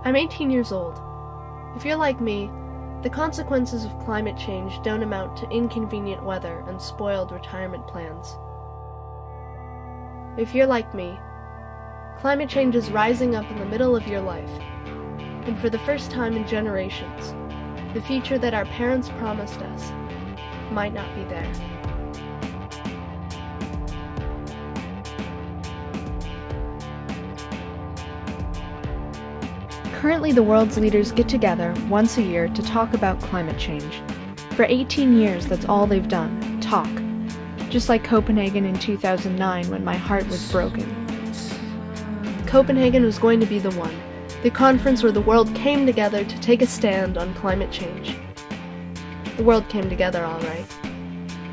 I'm 18 years old. If you're like me, the consequences of climate change don't amount to inconvenient weather and spoiled retirement plans. If you're like me, climate change is rising up in the middle of your life, and for the first time in generations, the future that our parents promised us might not be there. Currently, the world's leaders get together once a year to talk about climate change. For 18 years, that's all they've done, talk. Just like Copenhagen in 2009 when my heart was broken. Copenhagen was going to be the one, the conference where the world came together to take a stand on climate change. The world came together all right.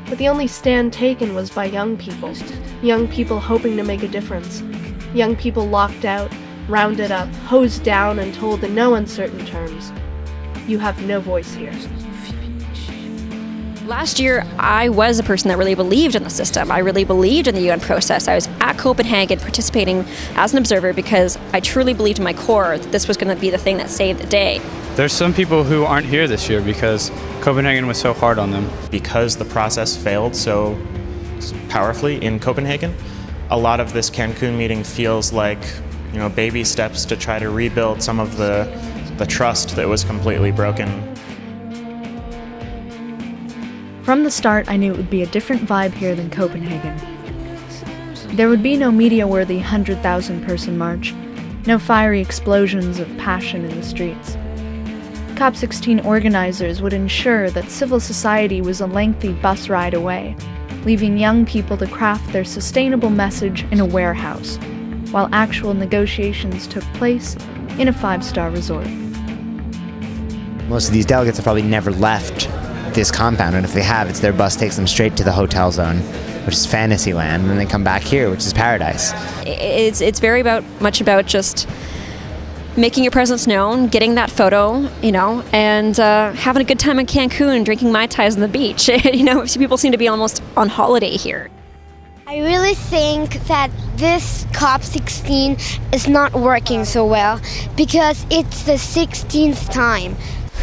But the only stand taken was by young people hoping to make a difference, young people locked out, rounded up, hosed down, and told in no uncertain terms, you have no voice here. Last year, I was a person that really believed in the system. I really believed in the UN process. I was at Copenhagen participating as an observer because I truly believed in my core that this was going to be the thing that saved the day. There's some people who aren't here this year because Copenhagen was so hard on them. Because the process failed so powerfully in Copenhagen, a lot of this Cancun meeting feels like, baby steps to try to rebuild some of the trust that was completely broken. From the start, I knew it would be a different vibe here than Copenhagen. There would be no media-worthy 100,000-person march, no fiery explosions of passion in the streets. COP16 organizers would ensure that civil society was a lengthy bus ride away, leaving young people to craft their sustainable message in a warehouse, while actual negotiations took place in a 5-star resort. Most of these delegates have probably never left this compound, and if they have, it's their bus takes them straight to the hotel zone, which is fantasy land, and then they come back here, which is paradise. It's very much about just making your presence known, getting that photo, and having a good time in Cancun, drinking Mai Tais on the beach. People seem to be almost on holiday here. I really think that this COP16 is not working so well because it's the 16th time.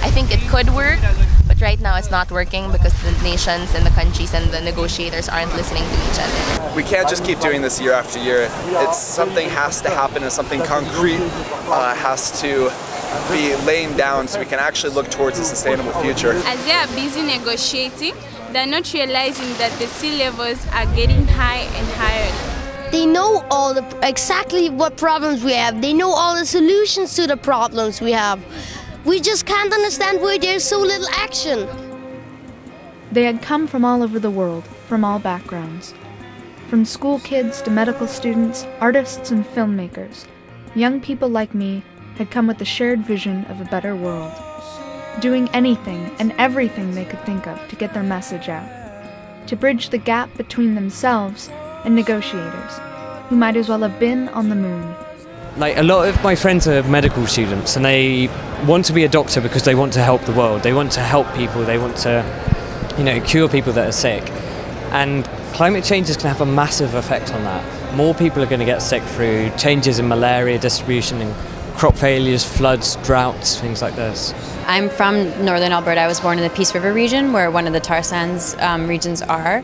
I think it could work, but right now it's not working because the nations and the countries and the negotiators aren't listening to each other. We can't just keep doing this year after year. Something has to happen and something concrete has to be laying down so we can actually look towards a sustainable future. As they are busy negotiating, they're not realizing that the sea levels are getting higher and higher. They know exactly what problems we have. They know all the solutions to the problems we have. We just can't understand why there's so little action. They had come from all over the world, from all backgrounds. From school kids to medical students, artists and filmmakers, young people like me had come with the shared vision of a better world, doing anything and everything they could think of to get their message out, to bridge the gap between themselves and negotiators, who might as well have been on the moon. A lot of my friends are medical students, and they want to be a doctor because they want to help the world. They want to help people. They want to, cure people that are sick. And climate change is going to have a massive effect on that. More people are going to get sick through changes in malaria distribution and crop failures, floods, droughts, things like this. I'm from northern Alberta. I was born in the Peace River region, where one of the tar sands regions are.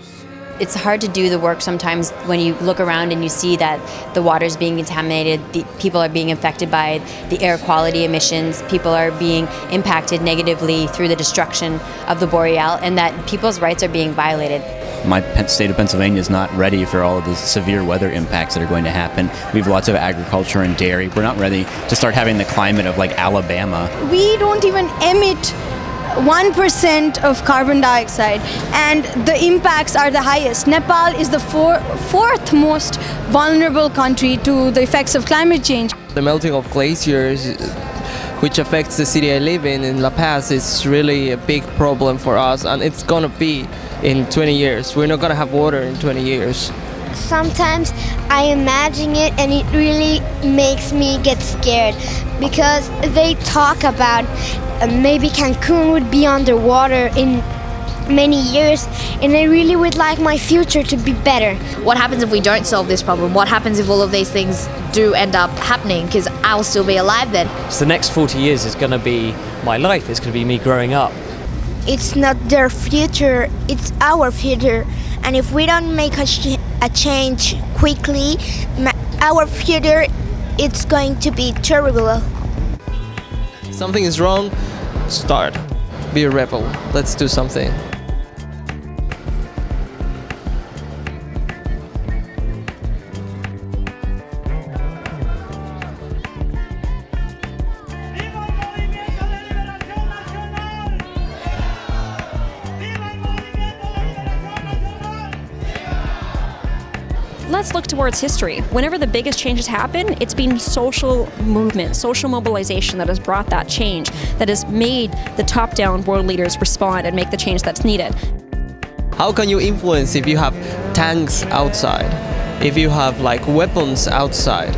It's hard to do the work sometimes when you look around and you see that the water is being contaminated, people are being affected by the air quality emissions, people are being impacted negatively through the destruction of the boreal, and that people's rights are being violated. My state of Pennsylvania is not ready for all of the severe weather impacts that are going to happen. We have lots of agriculture and dairy. We're not ready to start having the climate of Alabama. We don't even emit 1% of carbon dioxide, and the impacts are the highest. Nepal is the fourth most vulnerable country to the effects of climate change. The melting of glaciers, which affects the city I live in La Paz, is really a big problem for us, and it's gonna be in 20 years. We're not gonna have water in 20 years. Sometimes I imagine it and it really makes me get scared because they talk about maybe Cancun would be underwater in many years, and I really would like my future to be better. What happens if we don't solve this problem? What happens if all of these things do end up happening? Because I'll still be alive then. So the next 40 years is going to be my life. It's going to be me growing up. It's not their future, it's our future. And if we don't make a change quickly, our future, it's going to be terrible. Something is wrong, start. Be a rebel. Let's do something. Let's look towards history. Whenever the biggest changes happen, it's been social movement, social mobilization that has brought that change, that has made the top-down world leaders respond and make the change that's needed. How can you influence if you have tanks outside? If you have like weapons outside?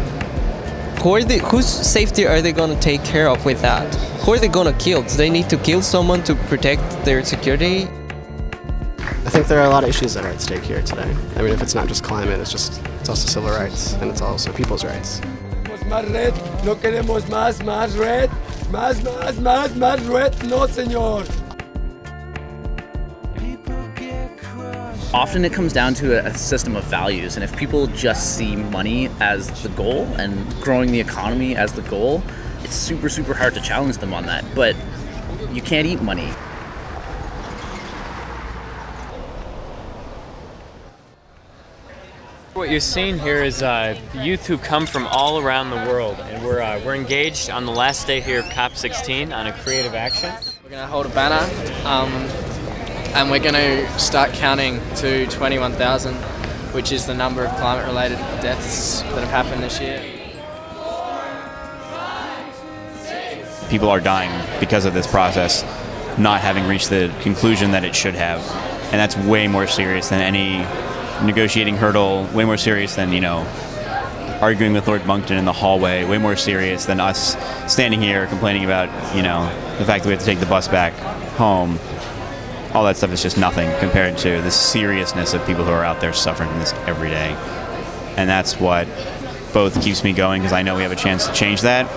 Whose safety are they going to take care of with that? Who are they going to kill? Do they need to kill someone to protect their security? I think there are a lot of issues that are at stake here today. I mean, if it's not just climate, it's also civil rights, and it's also people's rights. Más red, no queremos más red, más red, no señor. Often it comes down to a system of values, and if people just see money as the goal and growing the economy as the goal, it's super, super hard to challenge them on that. But you can't eat money. What you're seeing here is youth who've come from all around the world, and we're engaged on the last day here of COP16 on a creative action. We're going to hold a banner, and we're going to start counting to 21,000, which is the number of climate-related deaths that have happened this year. People are dying because of this process, not having reached the conclusion that it should have, and that's way more serious than any negotiating hurdle, way more serious than, arguing with Lord Monkton in the hallway, way more serious than us standing here complaining about, the fact that we have to take the bus back home. All that stuff is just nothing compared to the seriousness of people who are out there suffering from this every day. And that's what both keeps me going, because I know we have a chance to change that,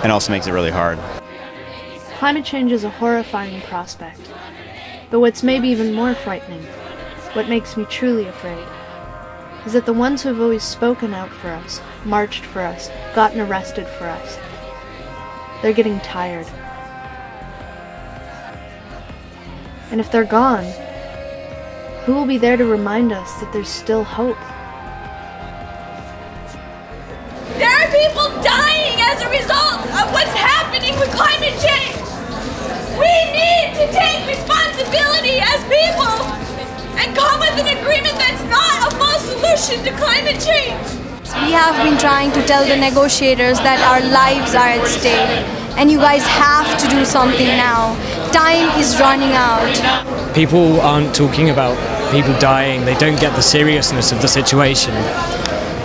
and also makes it really hard. Climate change is a horrifying prospect. But what's maybe even more frightening, what makes me truly afraid, is that the ones who have always spoken out for us, marched for us, gotten arrested for us, they're getting tired. And if they're gone, who will be there to remind us that there's still hope? There are people dying as a result of what's happening with climate change. We need to take responsibility as people and come with an agreement that's not a full solution to climate change. We have been trying to tell the negotiators that our lives are at stake, and you guys have to do something now. Time is running out. People aren't talking about people dying. They don't get the seriousness of the situation.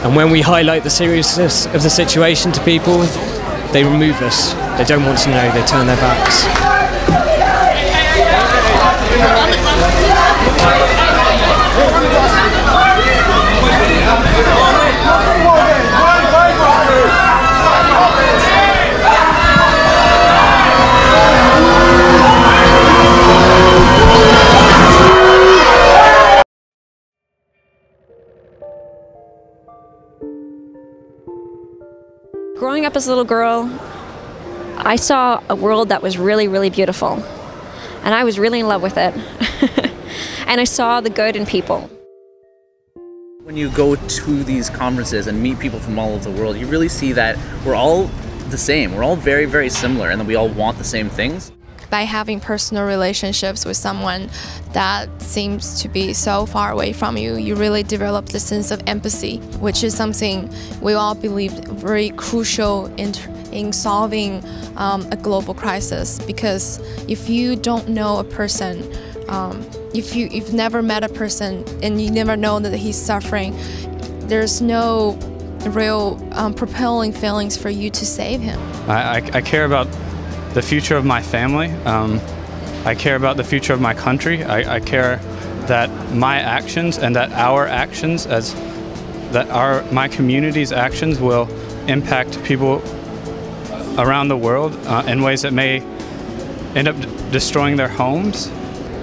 And when we highlight the seriousness of the situation to people, they remove us. They don't want to know. They turn their backs. Growing up as a little girl, I saw a world that was really, really beautiful. And I was really in love with it. And I saw the good in people. When you go to these conferences and meet people from all over the world, you really see that we're all the same. We're all very, very similar, and that we all want the same things. By having personal relationships with someone that seems to be so far away from you, you really develop the sense of empathy, which is something we all believe very crucial in solving a global crisis. Because if you don't know a person, if you've never met a person and you never know that he's suffering, there's no real propelling feelings for you to save him. I care about the future of my family, I care about the future of my country. I care that my actions and that our actions, my community's actions will impact people around the world in ways that may end up destroying their homes.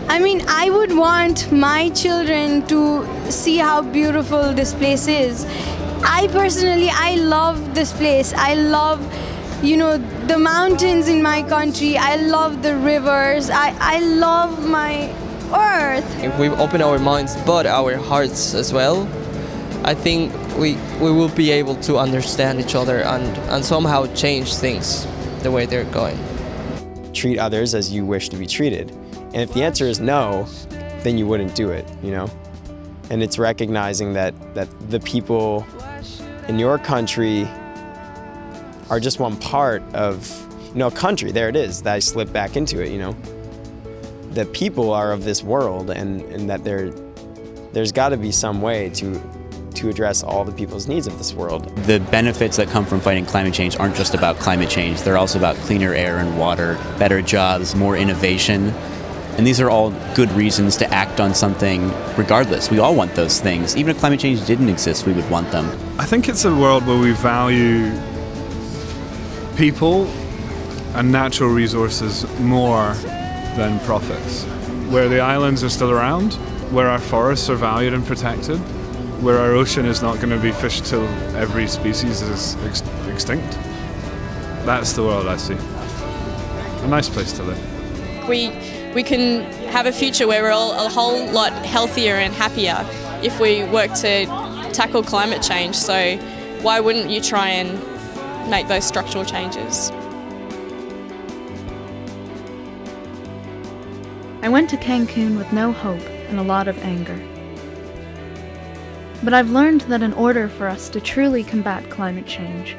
I mean, I would want my children to see how beautiful this place is. I love this place. I love, the mountains in my country. I love the rivers. I love my earth. If we open our minds but our hearts as well, I think we will be able to understand each other and somehow change things the way they're going. Treat others as you wish to be treated. And if the answer is no, then you wouldn't do it, And it's recognizing that the people in your country are just one part of, a country. There it is, that I slipped back into it, The people are of this world, and that there's got to be some way to address all the people's needs of this world. The benefits that come from fighting climate change aren't just about climate change. They're also about cleaner air and water, better jobs, more innovation. And these are all good reasons to act on something regardless. We all want those things. Even if climate change didn't exist, we would want them. I think it's a world where we value people and natural resources more than profits. Where the islands are still around, where our forests are valued and protected, where our ocean is not going to be fished till every species is extinct. That's the world I see. A nice place to live. We can have a future where we're all a whole lot healthier and happier if we work to tackle climate change. So why wouldn't you try and make those structural changes? I went to Cancun with no hope and a lot of anger. But I've learned that in order for us to truly combat climate change,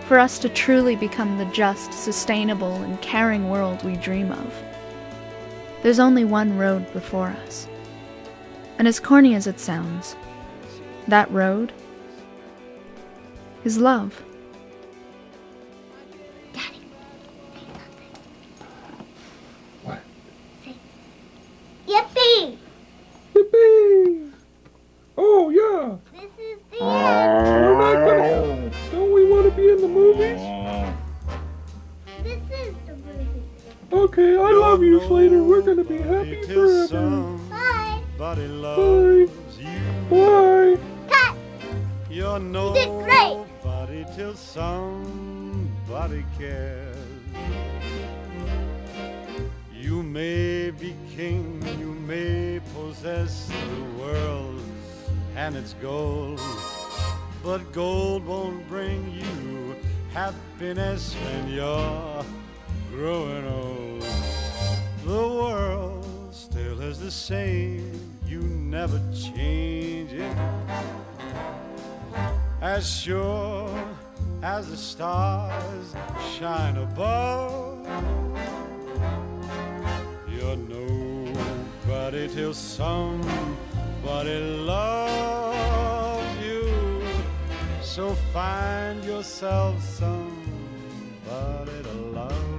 for us to truly become the just, sustainable, and caring world we dream of, there's only one road before us. And as corny as it sounds, that road is love. What? Yippee! Yippee! Oh, yeah! This is the We're not gonna... Don't we want to be in the movies? This is the movie. Okay, I love you, Slater. We're gonna be happy forever. Bye. Bye. Bye. Cut! You're You did great! nobody till somebody cares. You may be king, you may possess the world and its gold, but gold won't bring you happiness when you're growing old. The world still is the same, you never change it. As sure as the stars shine above, you're nobody till somebody loves you. So find yourself somebody to love.